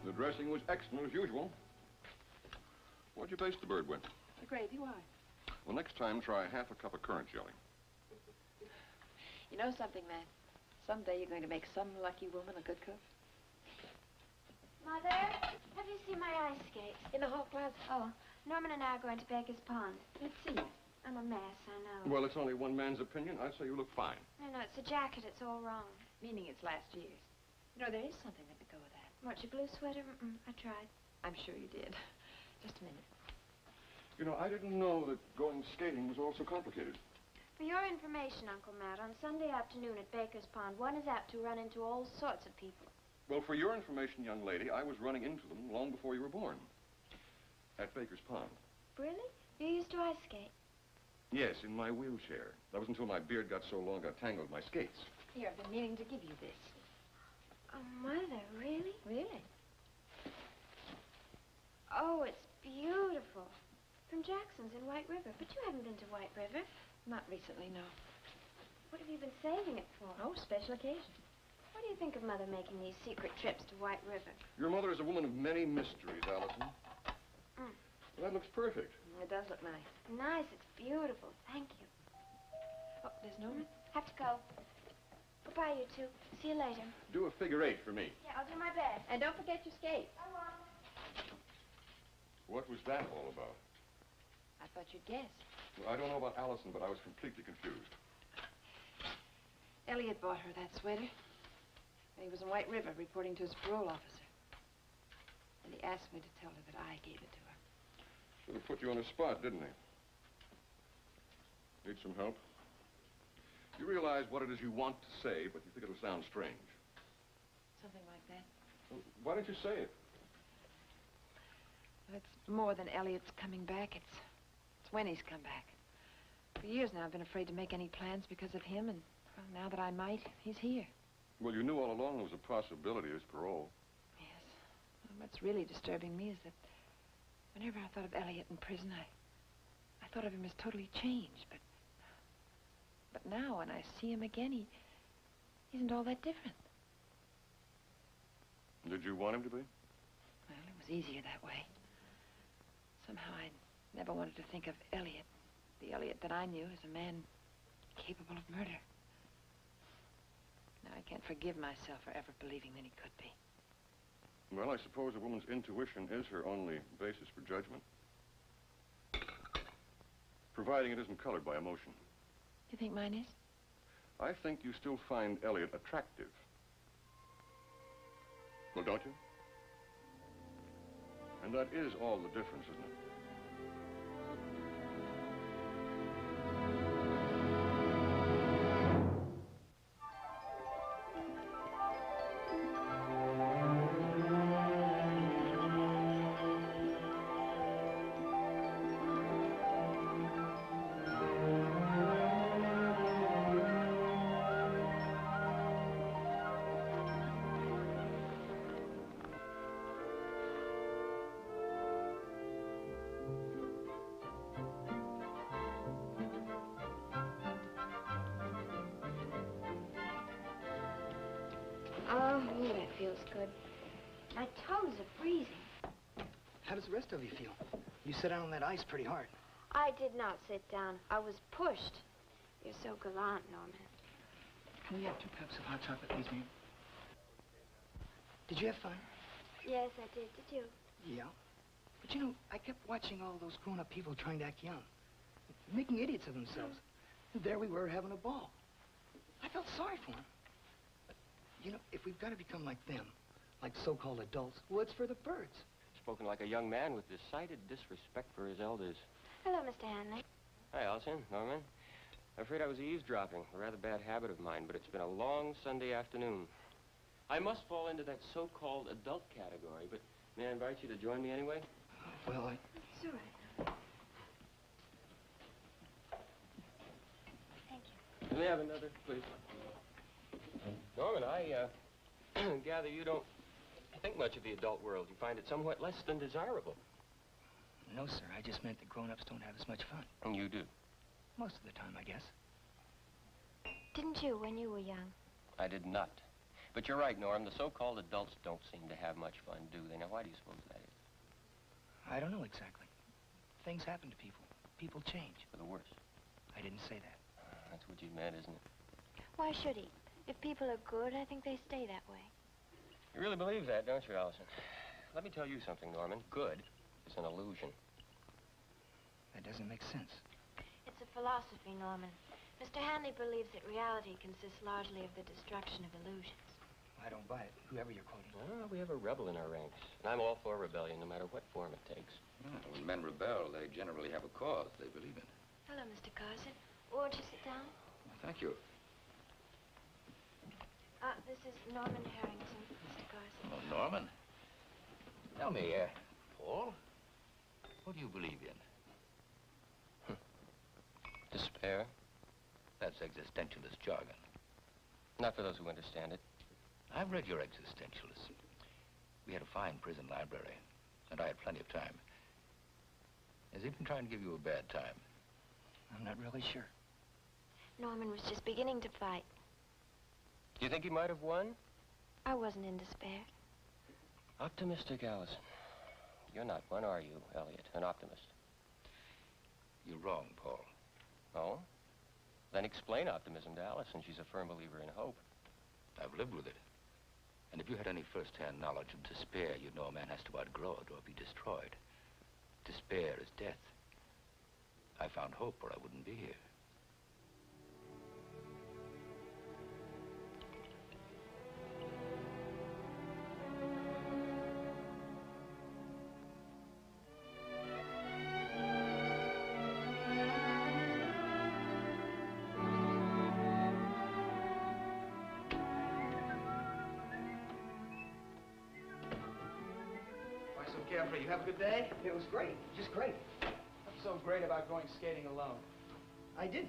The dressing was excellent as usual. What'd you baste the bird with? The gravy, why? Well, next time, try half a cup of currant jelly. You know something, man? Someday you're going to make some lucky woman a good cook. Mother, have you seen my ice skates? In the hall closet. Oh, Norman and I are going to Baker's Pond. Let's see. I'm a mess, I know. Well, it's only one man's opinion. I'd say you look fine. No, it's the jacket. It's all wrong. Meaning it's last year's. You know, there is something that would go with that. What, your blue sweater? I tried. I'm sure you did. Just a minute. You know, I didn't know that going skating was all so complicated. For your information, Uncle Matt, on Sunday afternoon at Baker's Pond, one is apt to run into all sorts of people. Well, for your information, young lady, I was running into them long before you were born. At Baker's Pond. Really? You used to ice skate? Yes, in my wheelchair. That was until my beard got so long I tangled my skates. Here, I've been meaning to give you this. Oh, Mother, really? Really? Oh, it's beautiful. From Jackson's in White River. But you haven't been to White River. Not recently, no. What have you been saving it for? Oh, special occasion. What do you think of Mother making these secret trips to White River? Your mother is a woman of many mysteries, Allison. Well, that looks perfect. It does look nice. Nice. It's beautiful. Thank you. Oh, there's Norman. Have to go. Goodbye, you two. See you later. Do a figure 8 for me. Yeah, I'll do my best. And don't forget your skates. I won't. What was that all about? I thought you'd guess. Well, I don't know about Allison, but I was completely confused. Elliot bought her that sweater. And he was in White River reporting to his parole officer. And he asked me to tell her that I gave it to her. Sort of put you on the spot, didn't he? Need some help? You realize what it is you want to say, but you think it'll sound strange. Something like that. Well, why don't you say it? Well, it's more than Elliot's coming back. It's when he's come back. For years now, I've been afraid to make any plans because of him, and well, now that I might, he's here. Well, you knew all along there was a possibility of his parole. Yes. Well, what's really disturbing me is that whenever I thought of Elliot in prison, I thought of him as totally changed, but now when I see him again, he isn't all that different. Did you want him to be? Well, it was easier that way. Somehow I never wanted to think of Elliot, the Elliot that I knew, as a man capable of murder. Now I can't forgive myself for ever believing that he could be. Well, I suppose a woman's intuition is her only basis for judgment. Providing it isn't colored by emotion. You think mine is? I think you still find Elliot attractive. Well, don't you? And that is all the difference, isn't it? Oh, that feels good. My toes are freezing. How does the rest of you feel? You sit down on that ice pretty hard. I did not sit down. I was pushed. You're so gallant, Norman. Can we have 2 cups of hot chocolate, please, ma'am? Did you have fun? Yes, I did. Did you? Yeah. But you know, I kept watching all those grown-up people trying to act young, making idiots of themselves. And there we were having a ball. I felt sorry for them. But, you know, if we've got to become like them, like so-called adults, well, it's for the birds. Spoken like a young man with decided disrespect for his elders. Hello, Mr. Hanley. Hi, Allison. Norman. I'm afraid I was eavesdropping. A rather bad habit of mine, but it's been a long Sunday afternoon. I must fall into that so-called adult category, but may I invite you to join me anyway? Well, It's all right. Thank you. Let me have another, please. Norman, I gather you don't think much of the adult world. You find it somewhat less than desirable. No, sir. I just meant that grown-ups don't have as much fun. And you do? Most of the time, I guess. Didn't you when you were young? I did not. But you're right, Norm. The so-called adults don't seem to have much fun, do they? Now, why do you suppose that is? I don't know exactly. Things happen to people. People change. For the worse. I didn't say that. That's what you meant, isn't it? Why should he? If people are good, I think they stay that way. You really believe that, don't you, Allison? Let me tell you something, Norman. Good is an illusion. That doesn't make sense. It's a philosophy, Norman. Mr. Hanley believes that reality consists largely of the destruction of illusions. I don't buy it, whoever you're quoting. Well, we have a rebel in our ranks. And I'm all for rebellion, no matter what form it takes. When men rebel, they generally have a cause they believe in. Hello, Mr. Carson. Won't you sit down? Thank you. This is Norman Harrington, Mr. Carson. Oh, Norman. Tell me, Paul, what do you believe in? Despair? That's existentialist jargon. Not for those who understand it. I've read your existentialist. We had a fine prison library, and I had plenty of time. Has he been trying to give you a bad time? I'm not really sure. Norman was just beginning to fight. Do you think he might have won? I wasn't in despair. Optimistic, Allison. You're not one, are you, Elliot? An optimist? You're wrong, Paul. Oh? Then explain optimism to Allison. She's a firm believer in hope. I've lived with it. And if you had any first-hand knowledge of despair, you'd know a man has to outgrow it or be destroyed. Despair is death. I found hope or I wouldn't be here. Carefree, you have a good day? It was great, just great. What's so great about going skating alone? I did.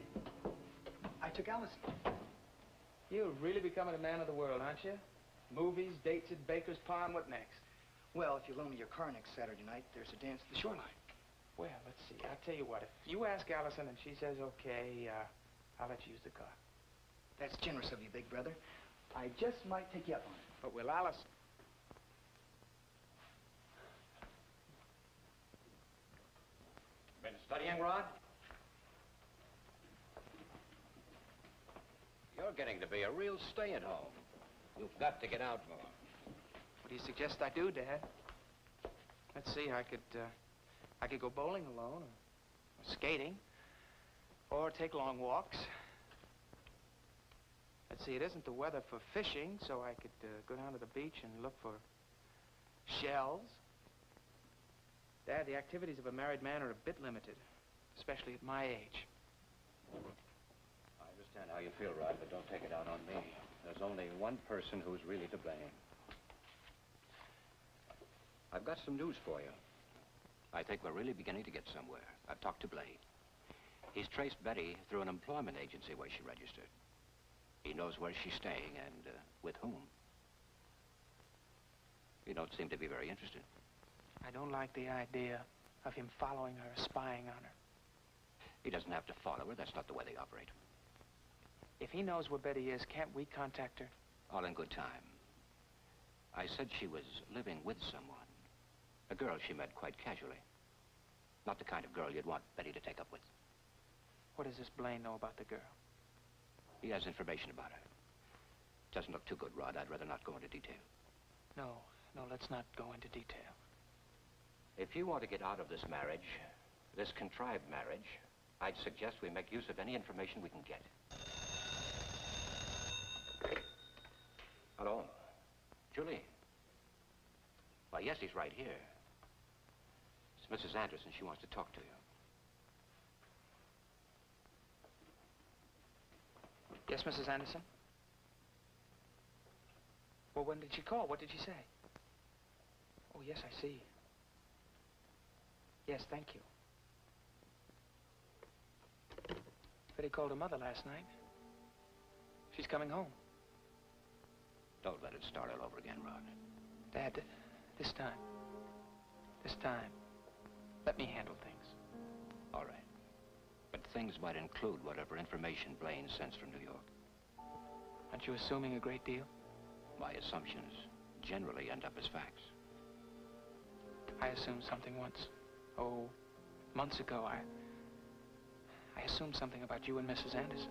I took Allison. You're really becoming a man of the world, aren't you? Movies, dates at Baker's Pond, what next? Well, if you loan me your car next Saturday night, there's a dance at the Shoreline. Well, let's see. I'll tell you what. If you ask Allison and she says okay, I'll let you use the car. That's generous of you, big brother. I just might take you up on it. But will Allison... Been studying, Rod? You're getting to be a real stay-at-home. You've got to get out more. What do you suggest I do, Dad? Let's see, I could go bowling alone, or skating, or take long walks. Let's see, it isn't the weather for fishing, so I could go down to the beach and look for shells. Dad, the activities of a married man are a bit limited, especially at my age. I understand how you feel, Rod, but don't take it out on me. There's only one person who's really to blame. I've got some news for you. I think we're really beginning to get somewhere. I've talked to Blade. He's traced Betty through an employment agency where she registered. He knows where she's staying and with whom. You don't seem to be very interested. I don't like the idea of him following her, spying on her. He doesn't have to follow her. That's not the way they operate. If he knows where Betty is, can't we contact her? All in good time. I said she was living with someone. A girl she met quite casually. Not the kind of girl you'd want Betty to take up with. What does this Blaine know about the girl? He has information about her. Doesn't look too good, Rod. I'd rather not go into detail. No, let's not go into detail. If you want to get out of this marriage, this contrived marriage, I'd suggest we make use of any information we can get. Hello? Julie? Why, yes, he's right here. It's Mrs. Anderson. She wants to talk to you. Yes, Mrs. Anderson? Well, when did she call? What did she say? Oh, yes, I see. Yes, thank you. Betty called her mother last night. She's coming home. Don't let it start all over again, Rod. Dad, this time, let me handle things. All right. But things might include whatever information Blaine sends from New York. Aren't you assuming a great deal? My assumptions generally end up as facts. I assumed something once. Oh, months ago, I assumed something about you and Mrs. Anderson.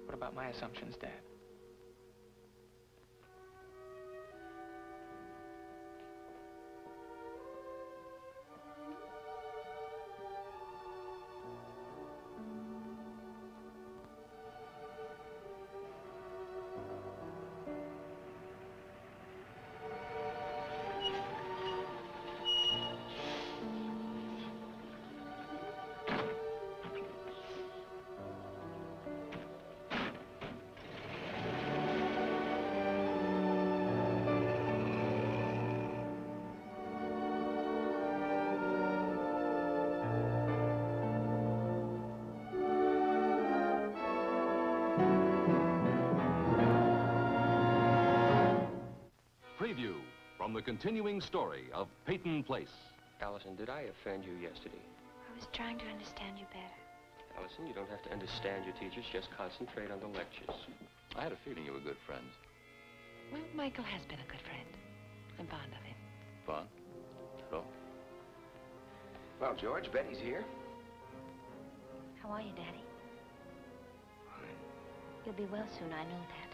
What about my assumptions, Dad? Preview from the continuing story of Peyton Place. Allison, did I offend you yesterday? I was trying to understand you better. Allison, you don't have to understand your teachers. Just concentrate on the lectures. I had a feeling you were good friends. Well, Michael has been a good friend. I'm fond of him. Fun? So? Well, George, Betty's here. How are you, Daddy? You'll be well soon, I know that.